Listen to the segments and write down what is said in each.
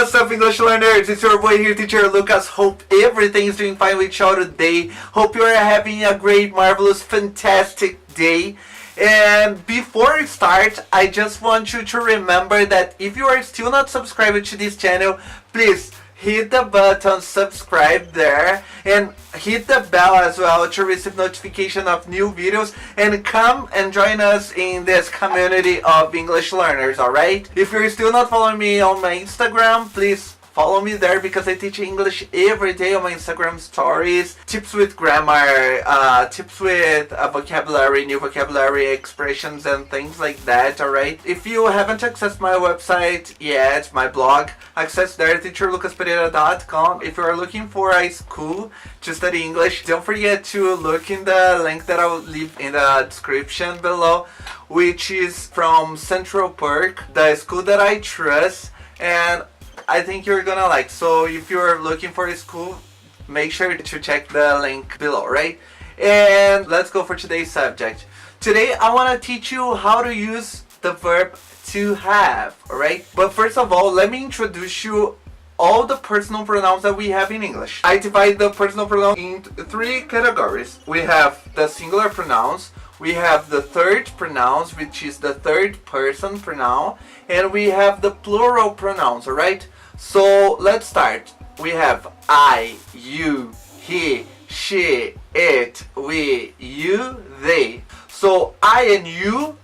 What's up, English learners? It's your boy here, teacher Lucas. Hope everything is doing fine with y'all today. Hope you are having a great, marvelous, fantastic day. And before I start, I just want you to remember that if you are still not subscribed to this channel, please hit the button subscribe there and hit the bell as well to receive notification of new videos, and come and join us in this community of English learners. Alright, if you're still not following me on my Instagram, please follow me there, because I teach English every day on my Instagram stories. Tips with grammar, tips with vocabulary, new vocabulary, expressions and things like that, alright? If you haven't accessed my website yet, my blog, access there, teacherlucaspereira.com. If you are looking for a school to study English, don't forget to look in the link that I will leave in the description below, which is from Central Perk, the school that I trust and I think you're gonna like. So if you're looking for a school, make sure to check the link below, right? And let's go for today's subject. Today I want to teach you how to use the verb to have, alright? But first of all, let me introduce you all the personal pronouns that we have in English. I divide the personal pronouns into three categories. We have the singular pronouns, we have the third pronouns, which is the third person pronoun, and we have the plural pronouns, alright? So let's start. We have I, you, he, she, it, we, you, they. So I and you,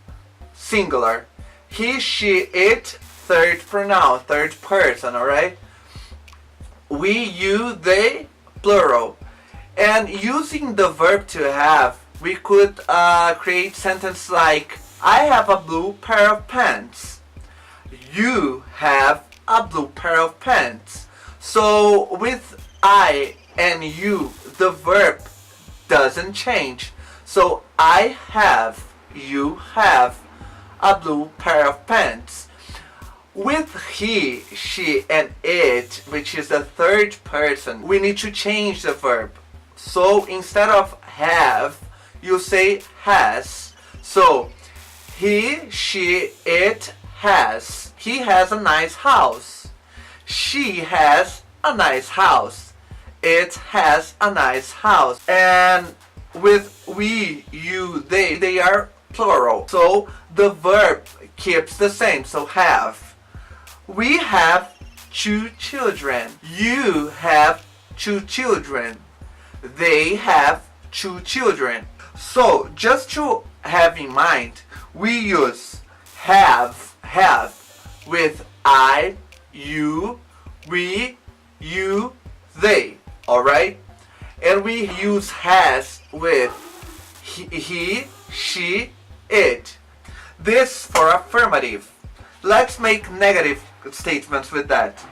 singular. He, she, it, third pronoun, third person, alright? We, you, they, plural. And using the verb to have, we could create sentence like, I have a blue pair of pants. You have a blue pair of pants. So with I and you, the verb doesn't change. So I have, you have a blue pair of pants. With he, she, and it, which is the third person, we need to change the verb. So instead of have, you say has. So he, she, it has. He has a nice house. She has a nice house. It has a nice house. And with we, you, they are plural. So the verb keeps the same. So have. We have 2 children. You have 2 children. They have 2 children. So just to have in mind, we use have with I, you, we, you, they, alright? And we use has with he, she, it. This for affirmative. Let's make negative statements with that.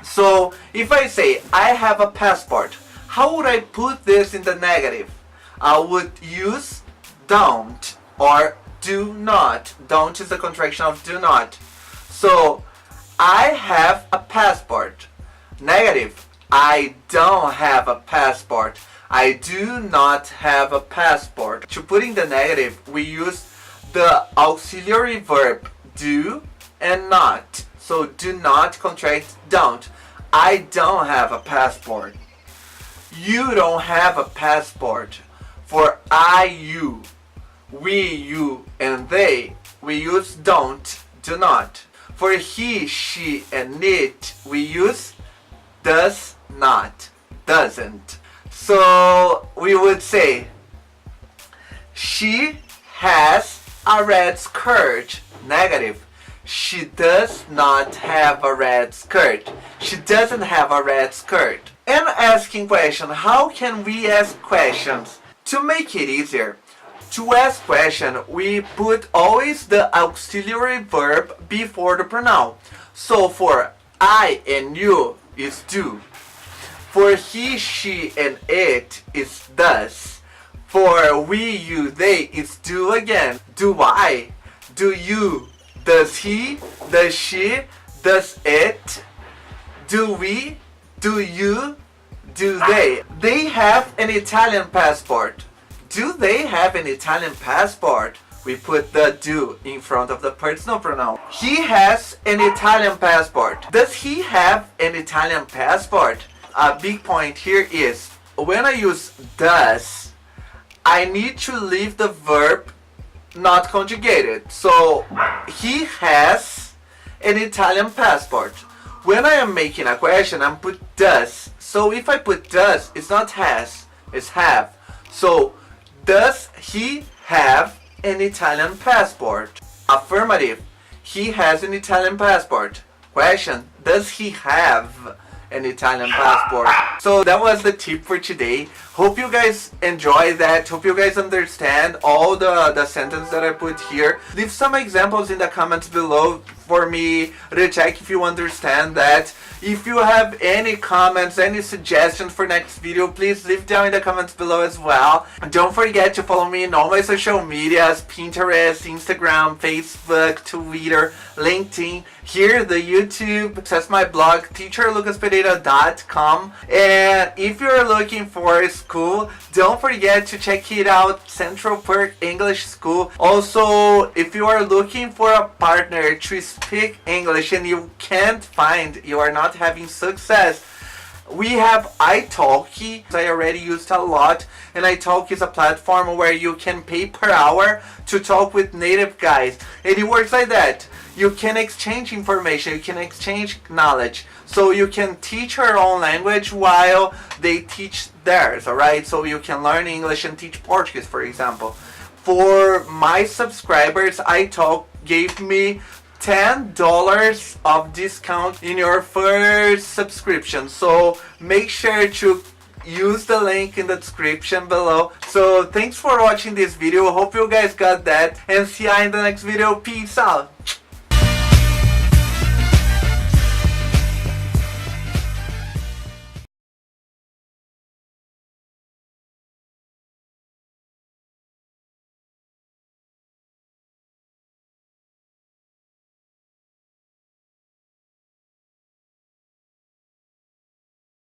So if I say I have a passport, how would I put this in the negative? I would use don't or do not. Don't is a contraction of do not. So I have a passport. Negative. I don't have a passport. I do not have a passport. To put in the negative, we use the auxiliary verb do and not. So do not contract don't. I don't have a passport. You don't have a passport. For I, you, we, you, and they, we use don't, do not. For he, she, and it, we use does not, doesn't. So we would say, she has a red skirt. Negative. She does not have a red skirt. She doesn't have a red skirt. And asking question, how can we ask questions? To make it easier, to ask question, we put always the auxiliary verb before the pronoun. So for I and you is do. For he, she, and it is does. For we, you, they is do again. Do I? Do you? Does he? Does she? Does it? Do we? Do you? Do they? They have an Italian passport. Do they have an Italian passport? We put the do in front of the personal pronoun. He has an Italian passport. Does he have an Italian passport? A big point here is when I use does, I need to leave the verb not conjugated. So he has an Italian passport. When I am making a question, I'm put does. So if I put does, it's not has, it's have. So does he have an Italian passport? Affirmative. He has an Italian passport. Question. Does he have an Italian passport? So that was the tip for today. Hope you guys enjoy that. Hope you guys understand all the sentence that I put here. Leave some examples in the comments below for me to check if you understand that. If you have any comments, any suggestions for next video, please leave down in the comments below as well. Don't forget to follow me in all my social medias, Pinterest, Instagram, Facebook, Twitter, LinkedIn, here the YouTube, access my blog, teacherlucaspereira.com. And if you're looking for a school, don't forget to check it out, Central Perk English School. Also, if you are looking for a partner to speak English and you can't find, you are not having success, we have italki. I already used a lot, and italki is a platform where you can pay per hour to talk with native guys, and it works like that. You can exchange information, you can exchange knowledge, so you can teach your own language while they teach theirs, alright? So you can learn English and teach Portuguese, for example. For my subscribers, italki gave me $10 of discount in your first subscription. So make sure to use the link in the description below. So thanks for watching this video. Hope you guys got that, and see you in the next video. Peace out.